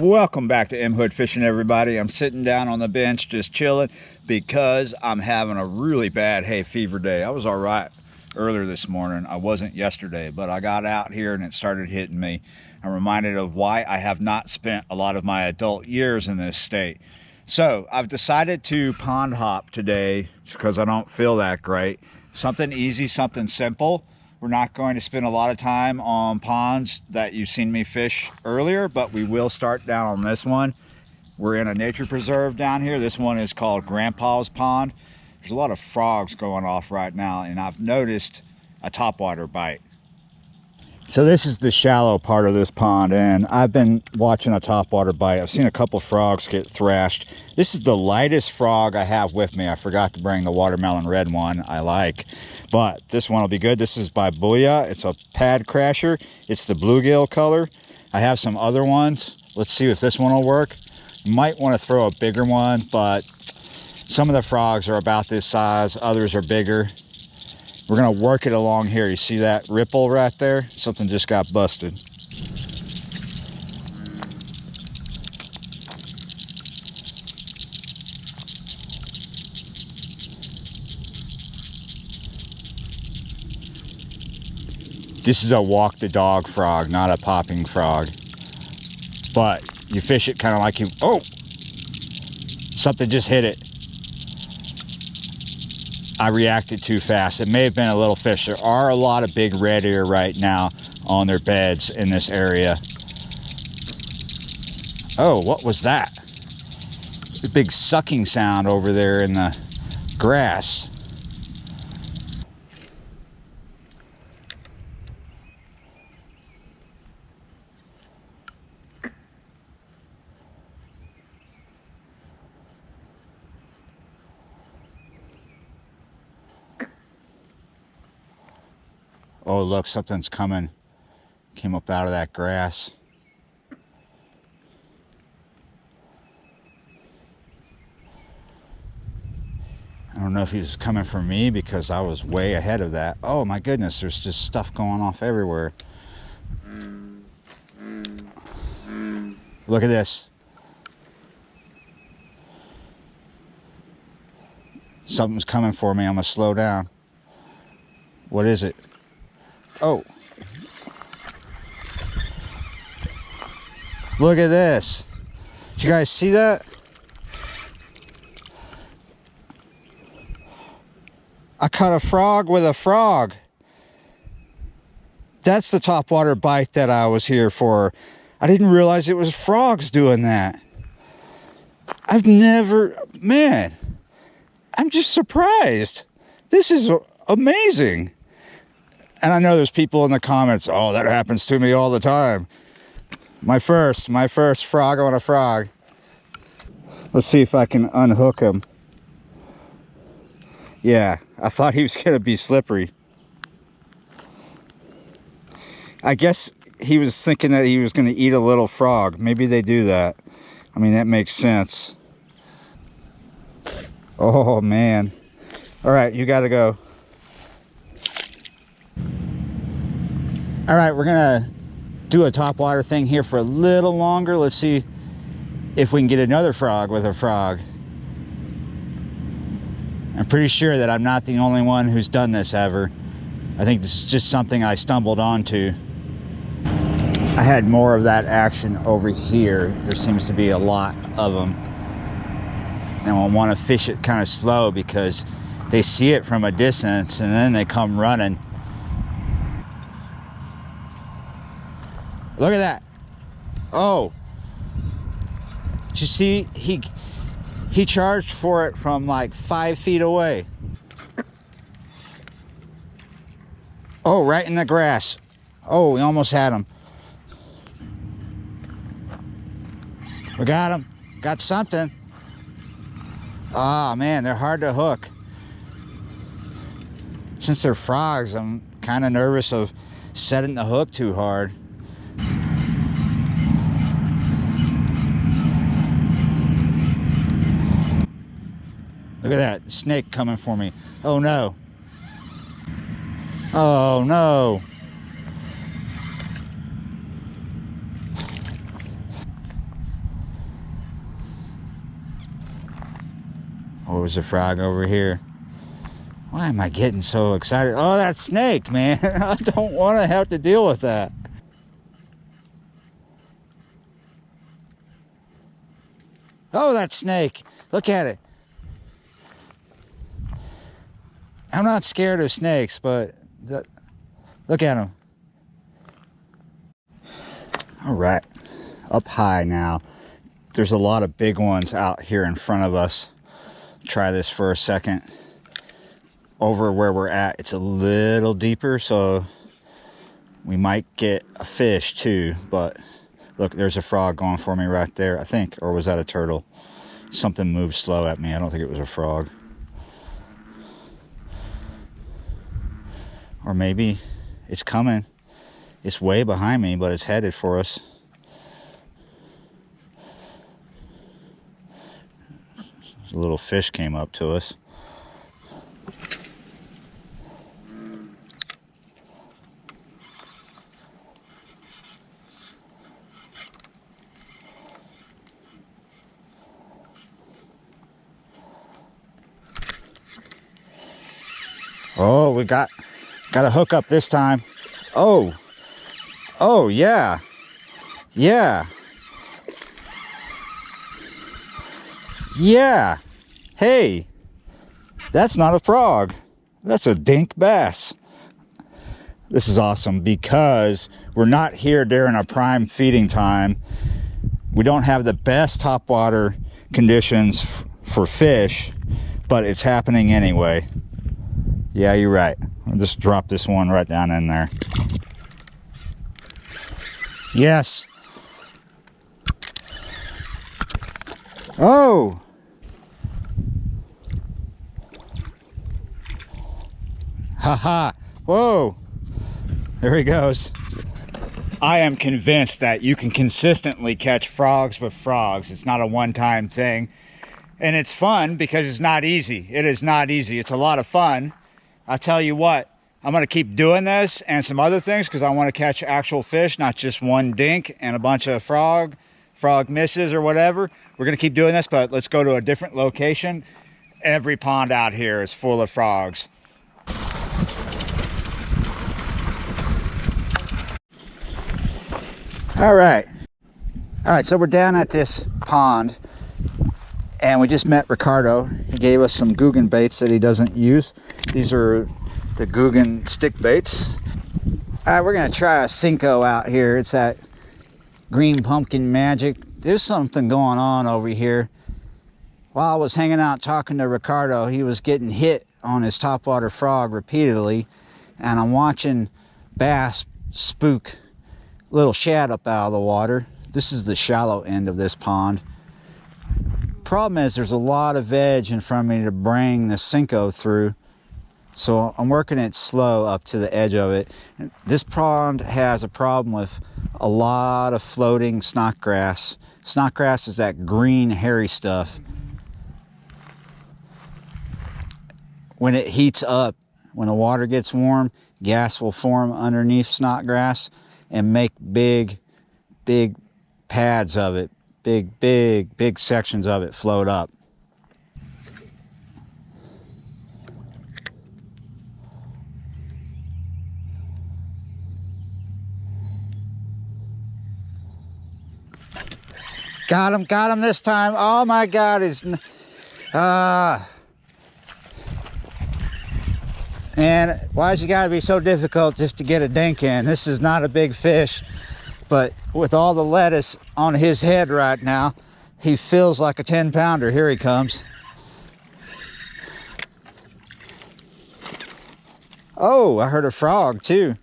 Welcome back to M Hood Fishing, everybody. I'm sitting down on the bench just chilling because I'm having a really bad hay fever day. I was all right earlier this morning. I wasn't yesterday, but I got out here and it started hitting me. I'm reminded of why I have not spent a lot of my adult years in this state. So I've decided to pond hop today because I don't feel that great. Something easy, something simple. We're not going to spend a lot of time on ponds that you've seen me fish earlier, but we will start down on this one. We're in a nature preserve down here. This one is called Grandpa's Pond. There's a lot of frogs going off right now, and I've noticed a topwater bite. So this is the shallow part of this pond, and I've been watching a topwater bite. I've seen a couple frogs get thrashed. This is the lightest frog I have with me. I forgot to bring the watermelon red one I like, but this one will be good. This is by Booyah. It's a pad crasher. It's the bluegill color. I have some other ones. Let's see if this one will work. You might want to throw a bigger one, but some of the frogs are about this size. Others are bigger. We're gonna work it along here. You see that ripple right there? Something just got busted. This is a walk the dog frog, not a popping frog. But you fish it kind of like you, oh! Something just hit it. I reacted too fast. It may have been a little fish. There are a lot of big red ear right now on their beds in this area. Oh, what was that? A big sucking sound over there in the grass. Oh, look, something's coming. Came up out of that grass. I don't know if he's coming for me because I was way ahead of that. Oh my goodness, there's just stuff going off everywhere. Look at this. Something's coming for me. I'm gonna slow down. What is it? Oh. Look at this. Did you guys see that? I caught a frog with a frog. That's the topwater bite that I was here for. I didn't realize it was frogs doing that. I've never, man, I'm just surprised. This is amazing. And I know there's people in the comments, oh, that happens to me all the time. My first frog on a frog. Let's see if I can unhook him. Yeah, I thought he was gonna be slippery. I guess he was thinking that he was gonna eat a little frog. Maybe they do that. I mean, that makes sense. Oh man. All right, you gotta go. All right, we're gonna do a topwater thing here for a little longer. Let's see if we can get another frog with a frog. I'm pretty sure that I'm not the only one who's done this ever. I think this is just something I stumbled onto. I had more of that action over here. There seems to be a lot of them. And I want to fish it kind of slow because they see it from a distance and then they come running. Look at that. Oh. Did you see? He charged for it from like 5 feet away. Oh, right in the grass. Oh, we almost had him. We got him. Got something. Ah, man, they're hard to hook. Since they're frogs, I'm kind of nervous of setting the hook too hard. Look at that snake coming for me. Oh no. Oh no. Oh, there's a frog over here. Why am I getting so excited? Oh, that snake, man. I don't want to have to deal with that. Oh, that snake. Look at it. I'm not scared of snakes, but look at him. All right, up high now. There's a lot of big ones out here in front of us. Try this for a second. Over where we're at, it's a little deeper, so we might get a fish too. But look, there's a frog going for me right there, I think. Or was that a turtle? Something moved slow at me. I don't think it was a frog. Or maybe it's coming. It's way behind me, but it's headed for us. A little fish came up to us. Oh, we got a hook up this time. Oh, yeah, yeah, yeah. Hey, that's not a frog. That's a dink bass. This is awesome because we're not here during a prime feeding time. We don't have the best topwater conditions for fish, but it's happening anyway. Yeah, you're right. I'll just drop this one right down in there. Yes. Oh. Haha. Whoa. There he goes. I am convinced that you can consistently catch frogs with frogs. It's not a one-time thing. And it's fun because it's not easy. It is not easy. It's a lot of fun. I'll tell you what, I'm going to keep doing this and some other things because I want to catch actual fish, not just one dink and a bunch of frog misses or whatever. We're going to keep doing this, but let's go to a different location. Every pond out here is full of frogs. All right, so we're down at this pond and we just met Ricardo. He gave us some Guggen baits that he doesn't use. These are the Guggen stick baits. All right, we're gonna try a Cinco out here. It's that green pumpkin magic. There's something going on over here. While I was hanging out talking to Ricardo, he was getting hit on his topwater frog repeatedly, and I'm watching bass spook little shad up out of the water. This is the shallow end of this pond. Problem is there's a lot of edge in front of me to bring the Cinco through, so I'm working it slow up to the edge of it. This pond has a problem with a lot of floating snot grass. Snot grass is that green hairy stuff. When it heats up, when the water gets warm, gas will form underneath snot grass and make big pads of it, big sections of it float up. Got him this time. Oh my God, and why's it gotta be so difficult just to get a dink in? This is not a big fish, but with all the lettuce on his head right now, he feels like a 10-pounder. Here he comes. Oh, I heard a frog too.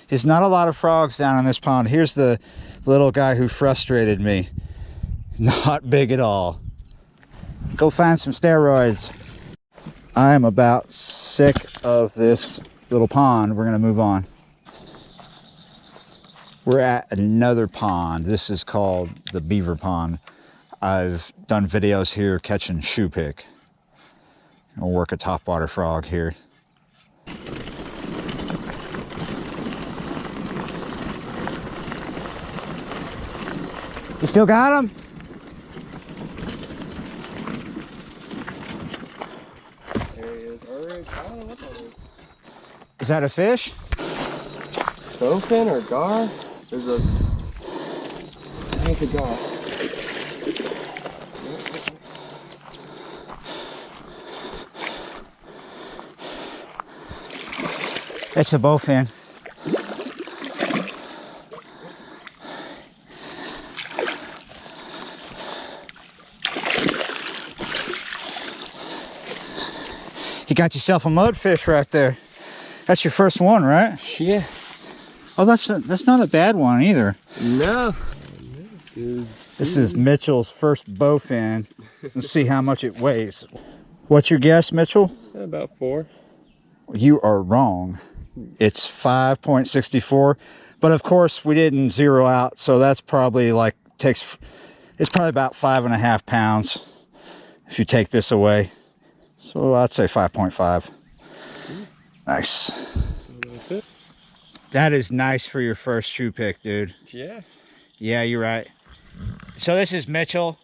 There's not a lot of frogs down in this pond. Here's the little guy who frustrated me. Not big at all. Go find some steroids. I am about sick of this little pond. We're gonna move on. We're at another pond. This is called the Beaver Pond. I've done videos here catching shoe pick. I'll work a topwater frog here. You still got him? great. I don't know what that is. Is that a fish? Bowfin or gar? There's a... I think it's a gar. It's a bowfin. You got yourself a mudfish right there. That's your first one, right? Yeah. Oh, that's not a bad one either. No. This is Mitchell's first bowfin. Let's see how much it weighs. What's your guess, Mitchell? About 4. You are wrong. It's 5.64, but of course we didn't zero out, so that's probably like it's probably about 5.5 pounds if you take this away. So I'd say 5.5. Nice. That is nice for your first shoe pick, dude. Yeah. Yeah, you're right. So this is Mitchell,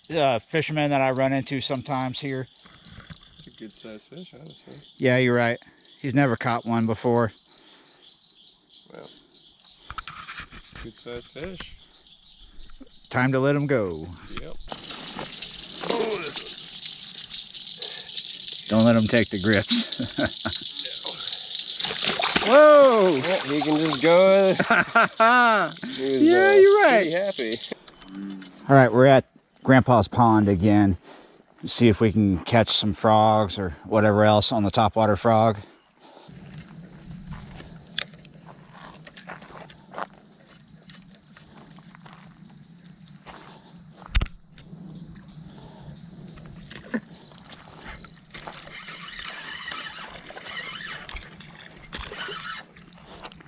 the fisherman that I run into sometimes here. It's a good sized fish, honestly. Yeah, you're right. He's never caught one before. Well, good sized fish. Time to let him go. Yep. Oh, this one's... Don't let him take the grips. Whoa! Yeah, he can just go. Yeah, you're right. Pretty happy. All right, we're at Grandpa's pond again. See if we can catch some frogs or whatever else on the topwater frog.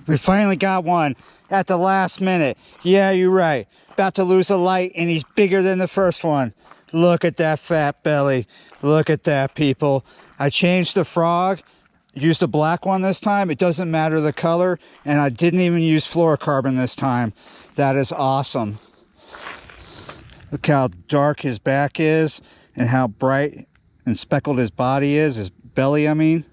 We finally got one at the last minute. Yeah, you're right. About to lose a light, and he's bigger than the first one. Look at that fat belly. Look at that, people. I changed the frog, used a black one this time. It doesn't matter the color, and I didn't even use fluorocarbon this time. That is awesome. Look how dark his back is and how bright and speckled his body is, his belly, I mean.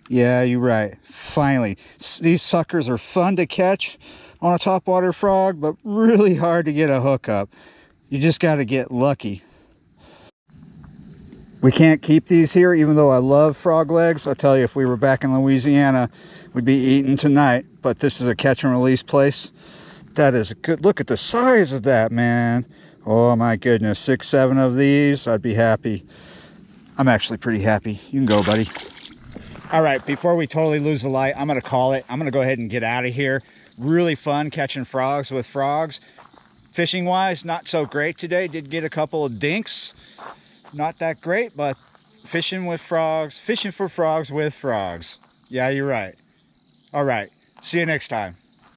Yeah, you're right. Finally, these suckers are fun to catch on a topwater frog, but really hard to get a hookup. You just got to get lucky. We can't keep these here, even though I love frog legs. I'll tell you, if we were back in Louisiana, we'd be eating tonight. But this is a catch and release place. That is a good, look at the size of that, man. Oh my goodness, 6, 7 of these, I'd be happy. I'm actually pretty happy. You can go, buddy. All right, before we totally lose the light, I'm gonna call it. I'm gonna go ahead and get out of here. Really fun catching frogs with frogs. Fishing wise, not so great today. Did get a couple of dinks. Not that great, but fishing with frogs, fishing for frogs with frogs. Yeah, you're right. All right, see you next time.